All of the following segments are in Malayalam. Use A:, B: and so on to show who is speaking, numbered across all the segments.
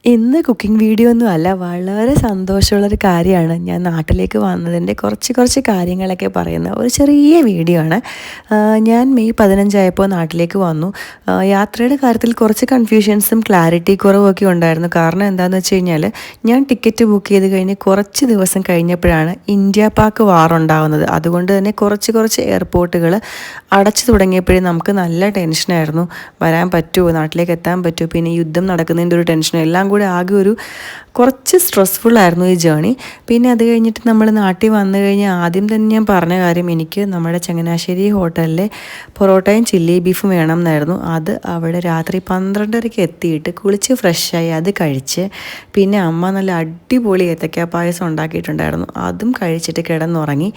A: ഇന്ന് കുക്കിംഗ് വീഡിയോ ഒന്നും അല്ല, വളരെ സന്തോഷമുള്ളൊരു കാര്യമാണ്. ഞാൻ നാട്ടിലേക്ക് വന്നതിൻ്റെ കുറച്ച് കാര്യങ്ങളൊക്കെ പറയുന്ന ഒരു ചെറിയ വീഡിയോ ആണ്. ഞാൻ മെയ് 15 നാട്ടിലേക്ക് വന്നു. യാത്രയുടെ കാര്യത്തിൽ കുറച്ച് കൺഫ്യൂഷൻസും ക്ലാരിറ്റി കുറവൊക്കെ ഉണ്ടായിരുന്നു. കാരണം എന്താണെന്ന് വെച്ച് കഴിഞ്ഞാൽ, ഞാൻ ടിക്കറ്റ് ബുക്ക് ചെയ്ത് കഴിഞ്ഞ് കുറച്ച് ദിവസം കഴിഞ്ഞപ്പോഴാണ് ഇന്ത്യ പാക് വാർ ഉണ്ടാകുന്നത്. അതുകൊണ്ട് തന്നെ കുറച്ച് എയർപോർട്ടുകൾ അടച്ചു തുടങ്ങിയപ്പോഴേ നമുക്ക് നല്ല ടെൻഷനായിരുന്നു. വരാൻ പറ്റുമോ, നാട്ടിലേക്ക് എത്താൻ പറ്റുമോ, പിന്നെ യുദ്ധം നടക്കുന്നതിൻ്റെ ഒരു ടെൻഷനും എല്ലാം കൂടെ ആകെ ഒരു കുറച്ച് സ്ട്രെസ്ഫുള്ളായിരുന്നു ഈ ജേണി. പിന്നെ അത് കഴിഞ്ഞിട്ട് നമ്മൾ നാട്ടിൽ വന്നു കഴിഞ്ഞാൽ ആദ്യം തന്നെ ഞാൻ പറഞ്ഞ കാര്യം, എനിക്ക് നമ്മുടെ ചങ്ങനാശ്ശേരി ഹോട്ടലിലെ പൊറോട്ടയും ചില്ലി ബീഫും വേണം എന്നായിരുന്നു. അത് അവിടെ രാത്രി 12:30 എത്തിയിട്ട് കുളിച്ച് ഫ്രഷായി അത് കഴിച്ച്, പിന്നെ അമ്മ നല്ല അടിപൊളി ഏത്തക്ക പായസം ഉണ്ടാക്കിയിട്ടുണ്ടായിരുന്നു. അതും കഴിച്ചിട്ട് കിടന്നുറങ്ങി.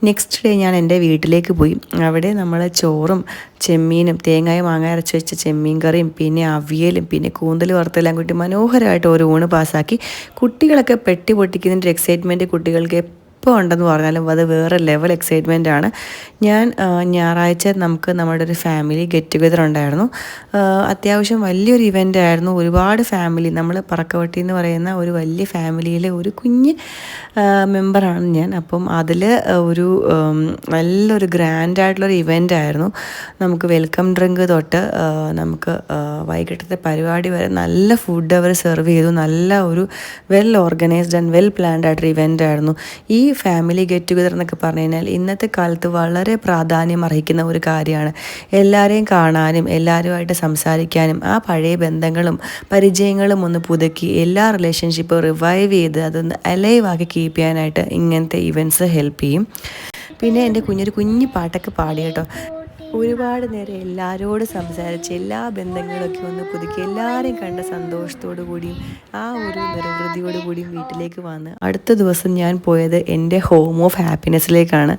A: നെക്സ്റ്റ് ഡേ ഞാൻ എൻ്റെ വീട്ടിലേക്ക് പോയി. അവിടെ നമ്മൾ ചോറും ചെമ്മീനും തേങ്ങായും മാങ്ങ അരച്ച് വെച്ച ചെമ്മീൻ കറിയും പിന്നെ അവിയലും പിന്നെ കൂന്തൽ വറുത്തെല്ലാം കൂട്ടി മനോഹരമായിട്ട് ഒരു ഊണ് പാസ്സാക്കി. കുട്ടികളൊക്കെ പെട്ടി പൊട്ടിക്കുന്നതിൻ്റെ ഒരു എക്സൈറ്റ്മെൻറ്റ് കുട്ടികൾക്ക് എപ്പോൾ ഉണ്ടെന്ന് പറഞ്ഞാലും അത് വേറെ ലെവൽ എക്സൈറ്റ്മെൻ്റ് ആണ്. ഞാൻ ഞായറാഴ്ച നമുക്ക് നമ്മുടെ ഒരു ഫാമിലി ഗെറ്റ് ടുഗെദർ ഉണ്ടായിരുന്നു. അത്യാവശ്യം വലിയൊരു ഇവൻ്റ് ആയിരുന്നു. ഒരുപാട് ഫാമിലി, നമ്മൾ പറക്കവട്ടി എന്ന് പറയുന്ന ഒരു വലിയ ഫാമിലിയിലെ ഒരു കുഞ്ഞ് മെമ്പറാണ് ഞാൻ. അപ്പം അതിൽ ഒരു നല്ലൊരു ഗ്രാൻഡായിട്ടുള്ളൊരു ഇവൻ്റ് ആയിരുന്നു. നമുക്ക് വെൽക്കം ഡ്രിങ്ക് തൊട്ട് നമുക്ക് വൈകിട്ടത്തെ പരിപാടി വരെ നല്ല ഫുഡ് അവർ സെർവ് ചെയ്തു. നല്ല ഒരു well organised and well planned ആയിട്ടൊരു ഇവൻ്റ് ആയിരുന്നു. ഈ ഫാമിലി ഗെറ്റ് ടുഗെദർ എന്നൊക്കെ പറഞ്ഞു കഴിഞ്ഞാൽ ഇന്നത്തെ കാലത്ത് വളരെ പ്രാധാന്യം അർഹിക്കുന്ന ഒരു കാര്യമാണ്. എല്ലാവരെയും കാണാനും എല്ലാവരുമായിട്ട് സംസാരിക്കാനും ആ പഴയ ബന്ധങ്ങളും പരിചയങ്ങളും ഒന്ന് പുതുക്കി എല്ലാ റിലേഷൻഷിപ്പും റിവൈവ് ചെയ്ത് അതൊന്ന് അലൈവ് ആക്കി കീപ്പ് ചെയ്യാനായിട്ട് ഇങ്ങനത്തെ ഇവൻറ്റ്സ് ഹെൽപ്പ് ചെയ്യും. പിന്നെ എൻ്റെ കുഞ്ഞു പാട്ടൊക്കെ പാടി കേട്ടോ. ഒരുപാട് നേരം എല്ലാവരോടും സംസാരിച്ച് എല്ലാ ബന്ധങ്ങളൊക്കെ ഒന്ന് പുതുക്കി എല്ലാവരെയും കണ്ട സന്തോഷത്തോടു കൂടിയും ആ ഒരു നിർവൃതിയോടു കൂടിയും വീട്ടിലേക്ക് വന്ന് അടുത്ത ദിവസം ഞാൻ പോയത് എൻ്റെ ഹോം ഓഫ് ഹാപ്പിനെസ്സിലേക്കാണ്.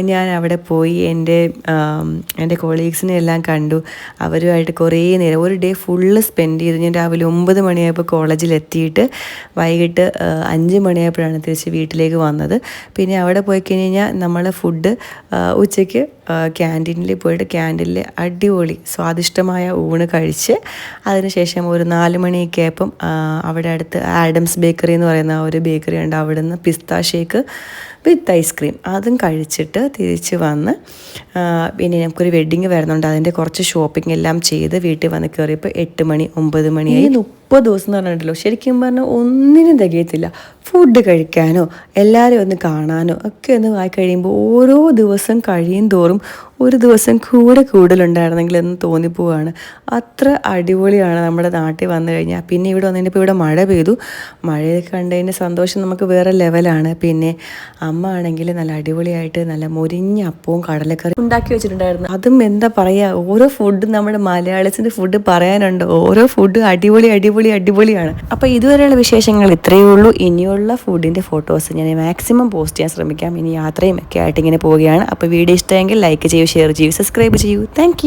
A: ഞാൻ അവിടെ പോയി എൻ്റെ കൊളീഗ്സിനെ എല്ലാം കണ്ടു. അവരുമായിട്ട് കുറേ നേരം ഒരു ഡേ ഫുള്ള് സ്പെൻഡ് ചെയ്തു. ഞാൻ രാവിലെ 9 മണിയായപ്പോൾ കോളേജിലെത്തിയിട്ട് വൈകിട്ട് 5 മണിയായപ്പോഴാണ് തിരിച്ച് വീട്ടിലേക്ക് വന്നത്. പിന്നെ അവിടെ പോയി കഴിഞ്ഞാൽ നമ്മൾ ഫുഡ് ഉച്ചയ്ക്ക് ക്യാൻറ്റീനിൽ പോയിട്ട് ക്യാൻറ്റീനിൽ അടിപൊളി സ്വാദിഷ്ടമായ ഊണ് കഴിച്ച് അതിനുശേഷം ഒരു 4 മണിയൊക്കെ ആയപ്പം അവിടെ അടുത്ത് ആഡംസ് ബേക്കറി എന്ന് പറയുന്ന ഒരു ബേക്കറി ഉണ്ട്. അവിടെ നിന്ന് പിസ്ത ഷേക്ക് വിത്ത് ഐസ്ക്രീം അതും കഴിച്ചിട്ട് തിരിച്ച് വന്ന് പിന്നെ നമുക്കൊരു വെഡ്ഡിങ് വരുന്നുണ്ട്. അതിൻ്റെ കുറച്ച് ഷോപ്പിംഗ് എല്ലാം ചെയ്ത് വീട്ടിൽ വന്ന് കയറിയപ്പോൾ 8 മണി 9 മണിയായി. 30 ദിവസം എന്ന് പറഞ്ഞിട്ടുണ്ടല്ലോ, ശരിക്കും പറഞ്ഞാൽ ഒന്നിനും തികയത്തില്ല. ഫുഡ് കഴിക്കാനോ എല്ലാവരും ഒന്ന് കാണാനോ ഒക്കെ ഒന്ന് ആയി കഴിയുമ്പോൾ ഓരോ ദിവസം കഴിയും തോറും ഒരു ദിവസം കൂടുതലുണ്ടായിരുന്നെങ്കിൽ എന്ന് തോന്നിപ്പോവാണ്. അത്ര അടിപൊളിയാണ് നമ്മുടെ നാട്ടിൽ വന്നു കഴിഞ്ഞാൽ. പിന്നെ ഇവിടെ വന്നതിപ്പോൾ ഇവിടെ മഴ പെയ്തു. മഴയൊക്കെ കണ്ടതിൻ്റെ സന്തോഷം നമുക്ക് വേറെ ലെവലാണ്. പിന്നെ അമ്മ ആണെങ്കിൽ നല്ല അടിപൊളിയായിട്ട് നല്ല മൊരിഞ്ഞ അപ്പവും കടലക്കറി ഉണ്ടാക്കി വെച്ചിട്ടുണ്ടായിരുന്നു. അതും എന്താ പറയുക, ഓരോ ഫുഡ് നമ്മുടെ മലയാളീസിൻ്റെ ഫുഡ് പറയാനുണ്ട്. ഓരോ ഫുഡ് അടിപൊളിയാണ്. അപ്പോൾ ഇതുവരെയുള്ള വിശേഷങ്ങൾ ഇത്രയേ ഉള്ളൂ. ഇനിയുള്ള ഫുഡിൻ്റെ ഫോട്ടോസ് ഞാൻ മാക്സിമം പോസ്റ്റ് ചെയ്യാൻ ശ്രമിക്കാം. ഇനി യാത്രയും ഒക്കെ ആയിട്ട് ഇങ്ങനെ പോവുകയാണ്. അപ്പോൾ വീഡിയോ ഇഷ്ടമെങ്കിൽ ലൈക്ക് ചെയ്യൂ, ഷെയർ ചെയ്യൂ, സബ്സ്ക്രൈബ് ചെയ്യൂ. താങ്ക്